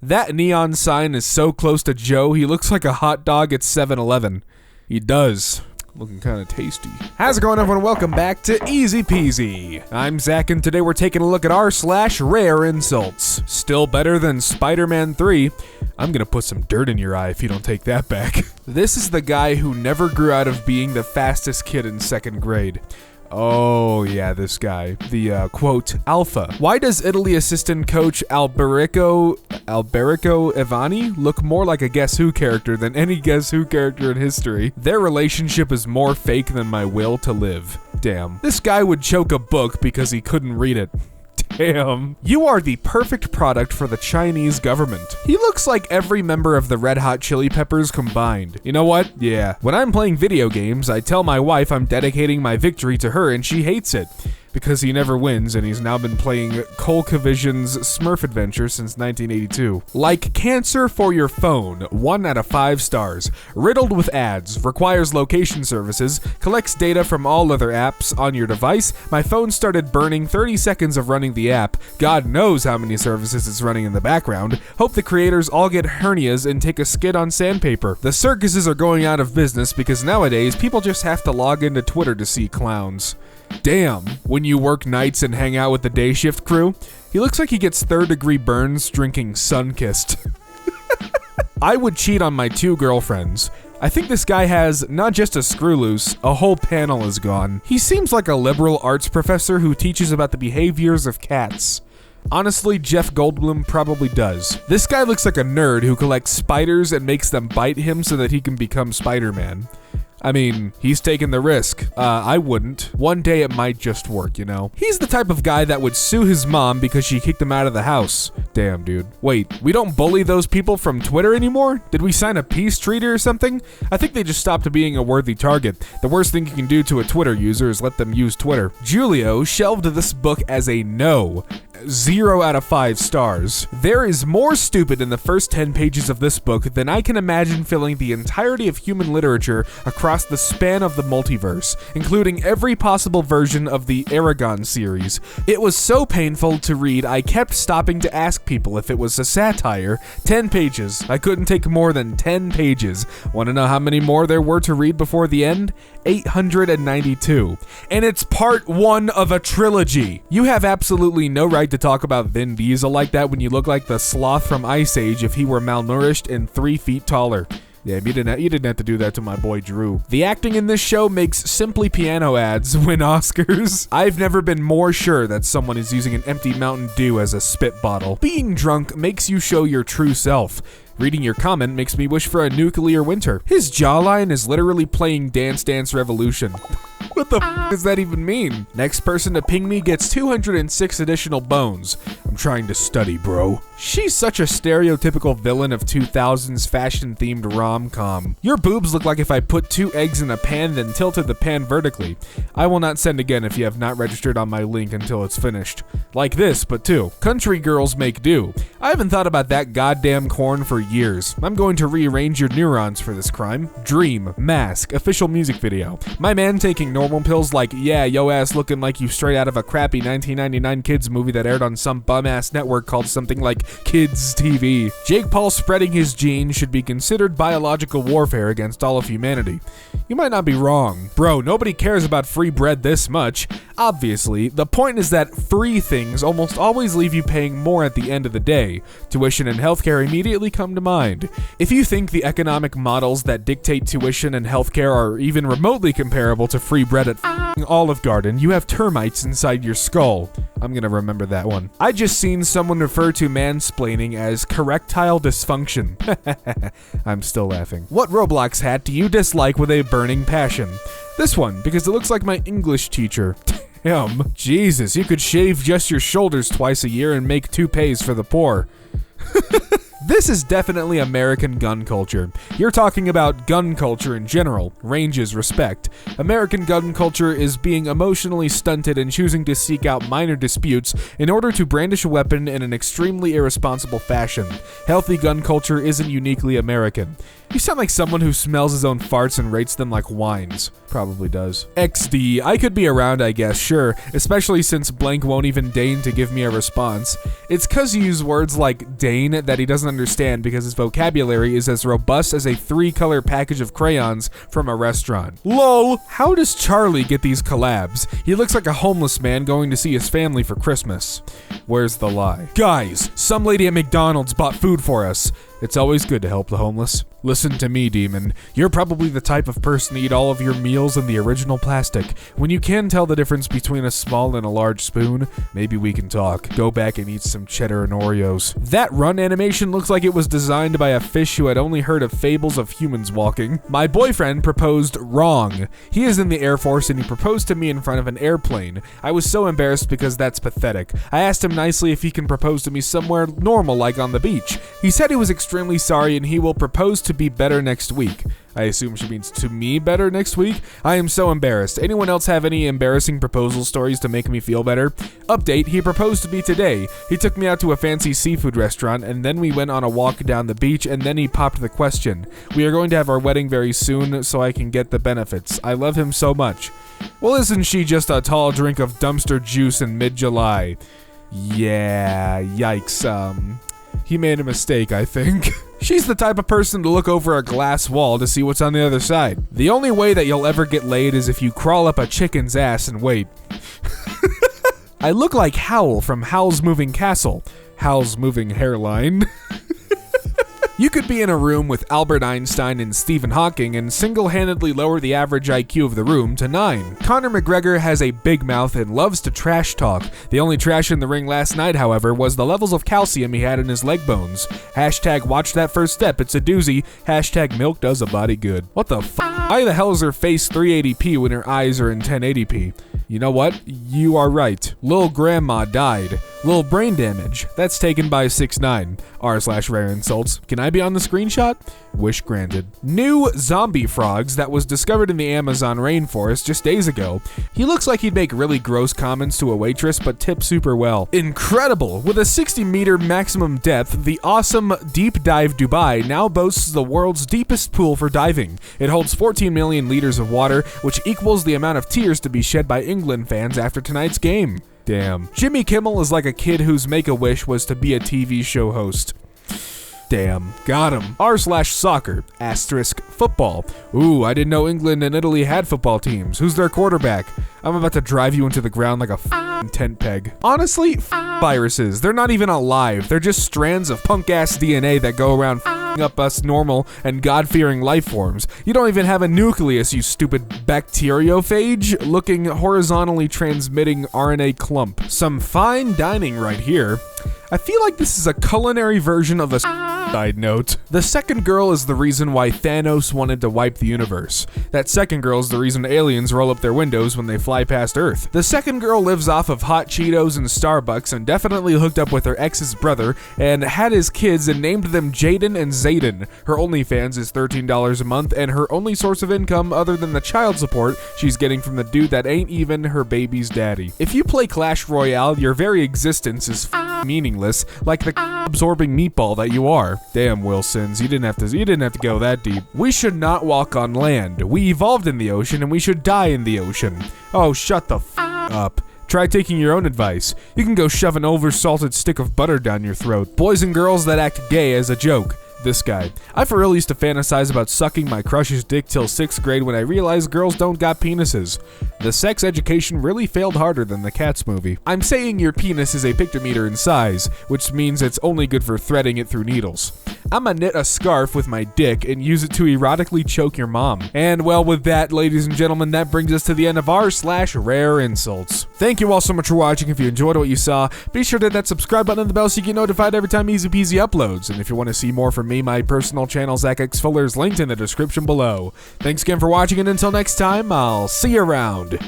That neon sign is so close to Joe, he looks like a hot dog at 7-Eleven. He does. Looking kind of tasty. How's it going, everyone? Welcome back to Easy Peasy. I'm Zach, and today we're taking a look at r/Rareinsults. Still better than Spider-Man 3. I'm gonna put some dirt in your eye if you don't take that back. This is the guy who never grew out of being the fastest kid in 2nd grade. Oh yeah, this guy. The, quote, alpha. Why does Italy assistant coach Alberico Ivani look more like a Guess Who character than any Guess Who character in history? Their relationship is more fake than my will to live. Damn. This guy would choke a book because he couldn't read it. Damn. You are the perfect product for the Chinese government. He looks like every member of the Red Hot Chili Peppers combined. You know what? Yeah. When I'm playing video games, I tell my wife I'm dedicating my victory to her and she hates it. Because he never wins, and he's now been playing Colcavision's Smurf Adventure since 1982. Like cancer for your phone, 1 out of 5 stars. Riddled with ads, requires location services, collects data from all other apps on your device. My phone started burning 30 seconds of running the app. God knows how many services it's running in the background. Hope the creators all get hernias and take a skid on sandpaper. The circuses are going out of business because nowadays people just have to log into Twitter to see clowns. Damn, when you work nights and hang out with the day shift crew, he looks like he gets 3rd-degree burns drinking Sunkist. I would cheat on my 2 girlfriends. I think this guy has not just a screw loose, a whole panel is gone. He seems like a liberal arts professor who teaches about the behaviors of cats. Honestly, Jeff Goldblum probably does. This guy looks like a nerd who collects spiders and makes them bite him so that he can become Spider-Man. I mean, he's taking the risk. I wouldn't. One day it might just work, you know? He's the type of guy that would sue his mom because she kicked him out of the house. Damn, dude. Wait, we don't bully those people from Twitter anymore? Did we sign a peace treaty or something? I think they just stopped being a worthy target. The worst thing you can do to a Twitter user is let them use Twitter. Julio shelved this book as a no. 0 out of 5 stars. There is more stupid in the first 10 pages of this book than I can imagine filling the entirety of human literature across the span of the multiverse, including every possible version of the Aragon series. It was so painful to read, I kept stopping to ask people if it was a satire. 10 pages. I couldn't take more than 10 pages. Want to know how many more there were to read before the end? 892. And it's part 1 of a trilogy. You have absolutely no right to talk about Vin Diesel like that when you look like the sloth from Ice Age if he were malnourished and 3 feet taller. Yeah, you didn't have to do that to my boy Drew. The acting in this show makes Simply Piano ads win Oscars. I've never been more sure that someone is using an empty Mountain Dew as a spit bottle. Being drunk makes you show your true self. Reading your comment makes me wish for a nuclear winter. His jawline is literally playing Dance Dance Revolution. What the f does that even mean? Next person to ping me gets 206 additional bones. I'm trying to study, bro. She's such a stereotypical villain of 2000s fashion-themed rom-com. Your boobs look like if I put 2 eggs in a pan then tilted the pan vertically. I will not send again if you have not registered on my link until it's finished. Like this, but 2. Country girls make do. I haven't thought about that goddamn corn for years. I'm going to rearrange your neurons for this crime. Dream, Mask, official music video. My man taking normal pills like, yeah, yo ass looking like you straight out of a crappy 1999 kids movie that aired on some bum-ass network called something like Kids TV. Jake Paul spreading his genes should be considered biological warfare against all of humanity. You might not be wrong. Bro, nobody cares about free bread this much. Obviously, the point is that free things almost always leave you paying more at the end of the day. Tuition and healthcare immediately come to mind. If you think the economic models that dictate tuition and healthcare are even remotely comparable to free bread at Olive Garden, you have termites inside your skull. I'm gonna remember that one. I just seen someone refer to mansplaining as correctile dysfunction. I'm still laughing. What Roblox hat do you dislike with a burning passion? This one, because it looks like my English teacher. Damn. Jesus, you could shave just your shoulders twice a year and make toupees for the poor. This is definitely American gun culture. You're talking about gun culture in general. Ranges respect. American gun culture is being emotionally stunted and choosing to seek out minor disputes in order to brandish a weapon in an extremely irresponsible fashion. Healthy gun culture isn't uniquely American. You sound like someone who smells his own farts and rates them like wines. Probably does. XD, I could be around, I guess, sure, especially since blank won't even deign to give me a response. It's cause you use words like deign that he doesn't understand because his vocabulary is as robust as a 3-color package of crayons from a restaurant. LOL, how does Charlie get these collabs? He looks like a homeless man going to see his family for Christmas. Where's the lie? Guys, some lady at McDonald's bought food for us. It's always good to help the homeless. Listen to me, Demon. You're probably the type of person to eat all of your meals in the original plastic. When you can tell the difference between a small and a large spoon, maybe we can talk. Go back and eat some cheddar and Oreos. That run animation looks like it was designed by a fish who had only heard of fables of humans walking. My boyfriend proposed wrong. He is in the Air Force and he proposed to me in front of an airplane. I was so embarrassed because that's pathetic. I asked him nicely if he can propose to me somewhere normal like on the beach. He said he was extremely sorry and he will propose to be better next week. I assume she means to me better next week. I am so embarrassed. Anyone else have any embarrassing proposal stories to make me feel better? Update, he proposed to me today. He took me out to a fancy seafood restaurant and then we went on a walk down the beach and then he popped the question. We are going to have our wedding very soon so I can get the benefits. I love him so much. Well, isn't she just a tall drink of dumpster juice in mid-July? Yeah, yikes, he made a mistake, I think. She's the type of person to look over a glass wall to see what's on the other side. The only way that you'll ever get laid is if you crawl up a chicken's ass and wait. I look like Howl from Howl's Moving Castle. Howl's Moving Hairline. You could be in a room with Albert Einstein and Stephen Hawking and single-handedly lower the average IQ of the room to 9. Conor McGregor has a big mouth and loves to trash talk. The only trash in the ring last night, however, was the levels of calcium he had in his leg bones. Hashtag watch that first step, it's a doozy. Hashtag milk does a body good. What the f***? Why the hell is her face 380p when her eyes are in 1080p? You know what? You are right. Lil Grandma died. Lil brain damage. That's taken by 6ix9ine. r/Rareinsults. Can I be on the screenshot? Wish granted. New zombie frogs that was discovered in the Amazon rainforest just days ago. He looks like he'd make really gross comments to a waitress but tip super well. Incredible! With a 60-meter maximum depth, the awesome Deep Dive Dubai now boasts the world's deepest pool for diving. It holds 14 million liters of water, which equals the amount of tears to be shed by England fans after tonight's game. Damn. Jimmy Kimmel is like a kid whose make-a-wish was to be a TV show host. Damn. Got him. r/soccer, football. Ooh, I didn't know England and Italy had football teams. Who's their quarterback? I'm about to drive you into the ground like a tent peg. Honestly, viruses. They're not even alive. They're just strands of punk-ass DNA that go around up us normal and God-fearing life forms. You don't even have a nucleus, you stupid bacteriophage looking horizontally transmitting RNA clump. Some fine dining right here. I feel like this is a culinary version of a side note. The second girl is the reason why Thanos wanted to wipe the universe. That second girl is the reason aliens roll up their windows when they fly past Earth. The second girl lives off of hot Cheetos and Starbucks and definitely hooked up with her ex's brother and had his kids and named them Jaden and Zayden. Her OnlyFans is $13 a month and her only source of income other than the child support she's getting from the dude that ain't even her baby's daddy. If you play Clash Royale, your very existence is meaningless, like the absorbing meatball that you are. Damn, Wilsons, you didn't have to go that deep. We should not walk on land. We evolved in the ocean and we should die in the ocean. Oh, shut the up. Try taking your own advice. You can go shove an over-salted stick of butter down your throat. Boys and girls that act gay as a joke. This guy. I for real used to fantasize about sucking my crush's dick till 6th grade when I realized girls don't got penises. The sex education really failed harder than the Cats movie. I'm saying your penis is a pictometer in size, which means it's only good for threading it through needles. I'ma knit a scarf with my dick and use it to erotically choke your mom. And well, with that, ladies and gentlemen, that brings us to the end of r/Rareinsults. Thank you all so much for watching. If you enjoyed what you saw, be sure to hit that subscribe button and the bell so you get notified every time Easy Peasy uploads. And if you want to see more from me, my personal channel, Zach X Fuller, is linked in the description below. Thanks again for watching, and until next time, I'll see you around.